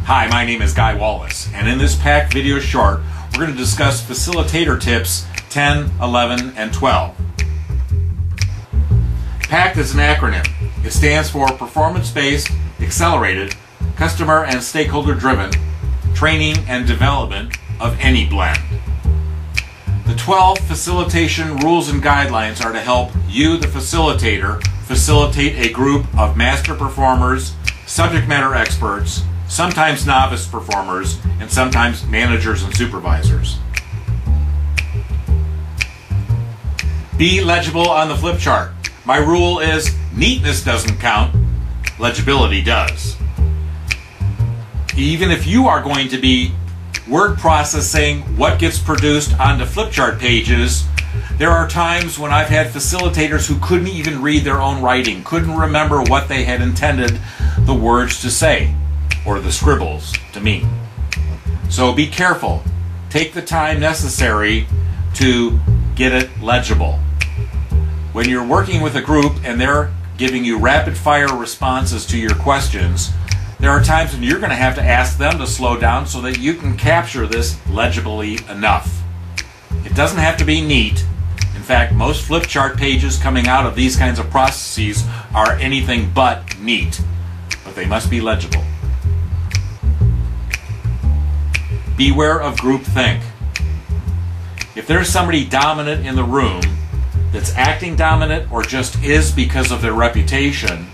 Hi, my name is Guy Wallace, and in this PACT video short, we're going to discuss facilitator tips 10, 11, and 12. PACT is an acronym. It stands for Performance-Based, Accelerated, Customer and Stakeholder-Driven Training and Development of Any Blend. The 12 facilitation rules and guidelines are to help you, the facilitator, facilitate a group of master performers, subject matter experts, sometimes novice performers, and sometimes managers and supervisors. Be legible on the flip chart. My rule is neatness doesn't count, legibility does. Even if you are going to be word processing what gets produced onto flip chart pages, there are times when I've had facilitators who couldn't even read their own writing, couldn't remember what they had intended the words to say or the scribbles to mean. So be careful. Take the time necessary to get it legible. When you're working with a group and they're giving you rapid fire responses to your questions, there are times when you're going to have to ask them to slow down so that you can capture this legibly enough. It doesn't have to be neat. In fact, most flip chart pages coming out of these kinds of processes are anything but neat, but they must be legible. Beware of groupthink. If there's somebody dominant in the room that's acting dominant or just is because of their reputation,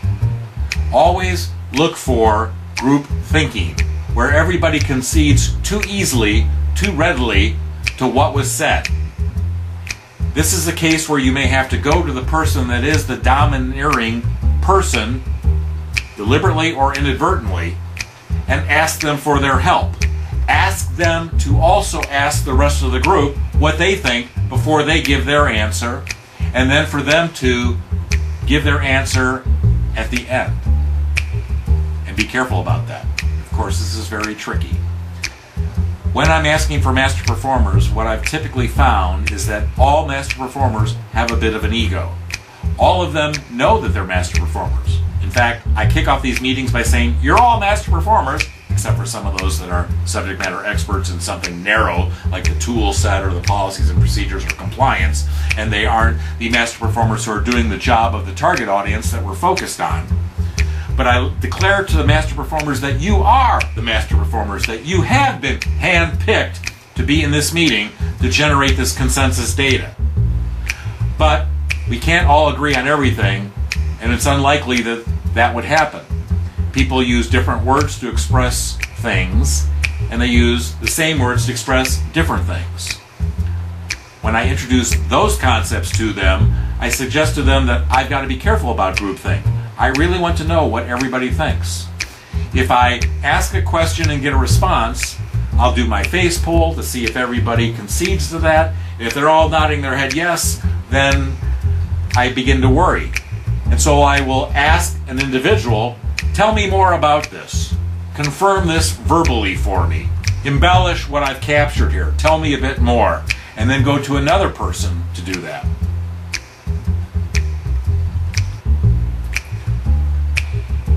always look for group thinking, where everybody concedes too easily, too readily to what was said. This is a case where you may have to go to the person that is the domineering person, deliberately or inadvertently, and ask them for their help. Ask them to also ask the rest of the group what they think before they give their answer, and then for them to give their answer at the end. And be careful about that. Of course, this is very tricky. When I'm asking for master performers, what I've typically found is that all master performers have a bit of an ego. All of them know that they're master performers. In fact, I kick off these meetings by saying, you're all master performers, except for some of those that are subject matter experts in something narrow, like the tool set or the policies and procedures or compliance, and they aren't the master performers who are doing the job of the target audience that we're focused on. But I declare to the master performers that you are the master performers, that you have been hand-picked to be in this meeting to generate this consensus data. But we can't all agree on everything, and it's unlikely that that would happen. People use different words to express things, and they use the same words to express different things. When I introduce those concepts to them, I suggest to them that I've got to be careful about groupthink. I really want to know what everybody thinks. If I ask a question and get a response, I'll do my face poll to see if everybody concedes to that. If they're all nodding their head yes, then I begin to worry. And so I will ask an individual, tell me more about this. Confirm this verbally for me. Embellish what I've captured here. Tell me a bit more. And then go to another person to do that.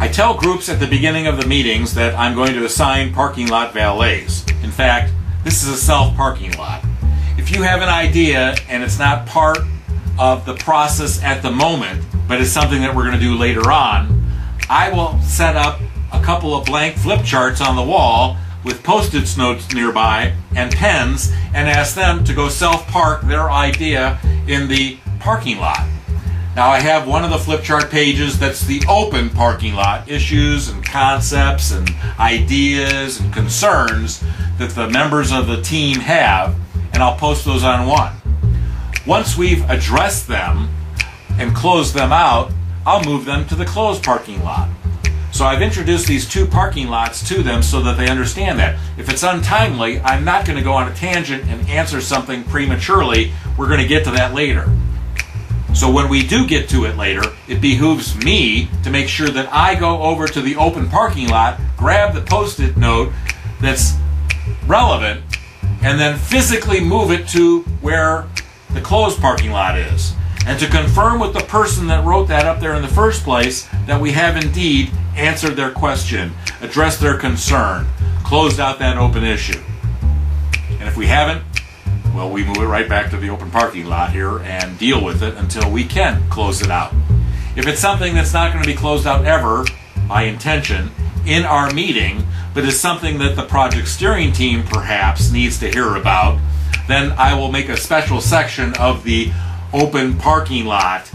I tell groups at the beginning of the meetings that I'm going to assign parking lot valets. In fact, this is a self-parking lot. If you have an idea and it's not part of the process at the moment, but it's something that we're going to do later on, I will set up a couple of blank flip charts on the wall with post-it notes nearby and pens and ask them to go self-park their idea in the parking lot. Now I have one of the flip chart pages that's the open parking lot, issues and concepts and ideas and concerns that the members of the team have, and I'll post those on one. Once we've addressed them and closed them out, I'll move them to the closed parking lot. So I've introduced these two parking lots to them so that they understand that. If it's untimely, I'm not going to go on a tangent and answer something prematurely. We're going to get to that later. So when we do get to it later, it behooves me to make sure that I go over to the open parking lot, grab the post-it note that's relevant, and then physically move it to where the closed parking lot is. And to confirm with the person that wrote that up there in the first place that we have indeed answered their question, addressed their concern, closed out that open issue. And if we haven't, well, we move it right back to the open parking lot here and deal with it until we can close it out. If it's something that's not going to be closed out ever, by intention, in our meeting, but is something that the project steering team perhaps needs to hear about, then I will make a special section of the open parking lot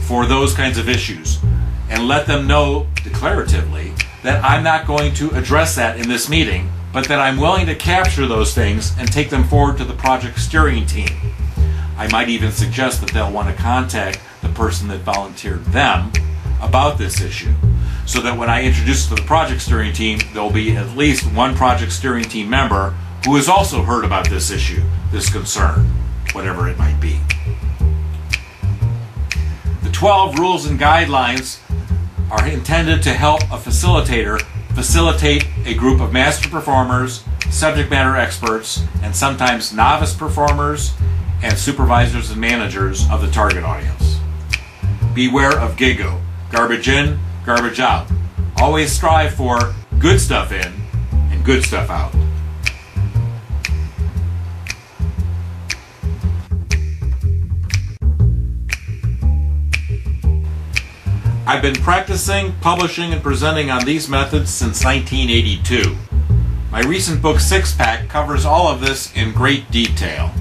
for those kinds of issues and let them know declaratively that I'm not going to address that in this meeting, but that I'm willing to capture those things and take them forward to the project steering team. I might even suggest that they'll want to contact the person that volunteered them about this issue, so that when I introduce it to the project steering team, there'll be at least one project steering team member who has also heard about this issue, this concern, whatever it might be. The 12 rules and guidelines are intended to help a facilitator facilitate a group of master performers, subject matter experts, and sometimes novice performers and supervisors and managers of the target audience. Beware of GIGO, garbage in, garbage out. Always strive for good stuff in and good stuff out. I've been practicing, publishing, and presenting on these methods since 1982. My recent book, 6-Pack, covers all of this in great detail.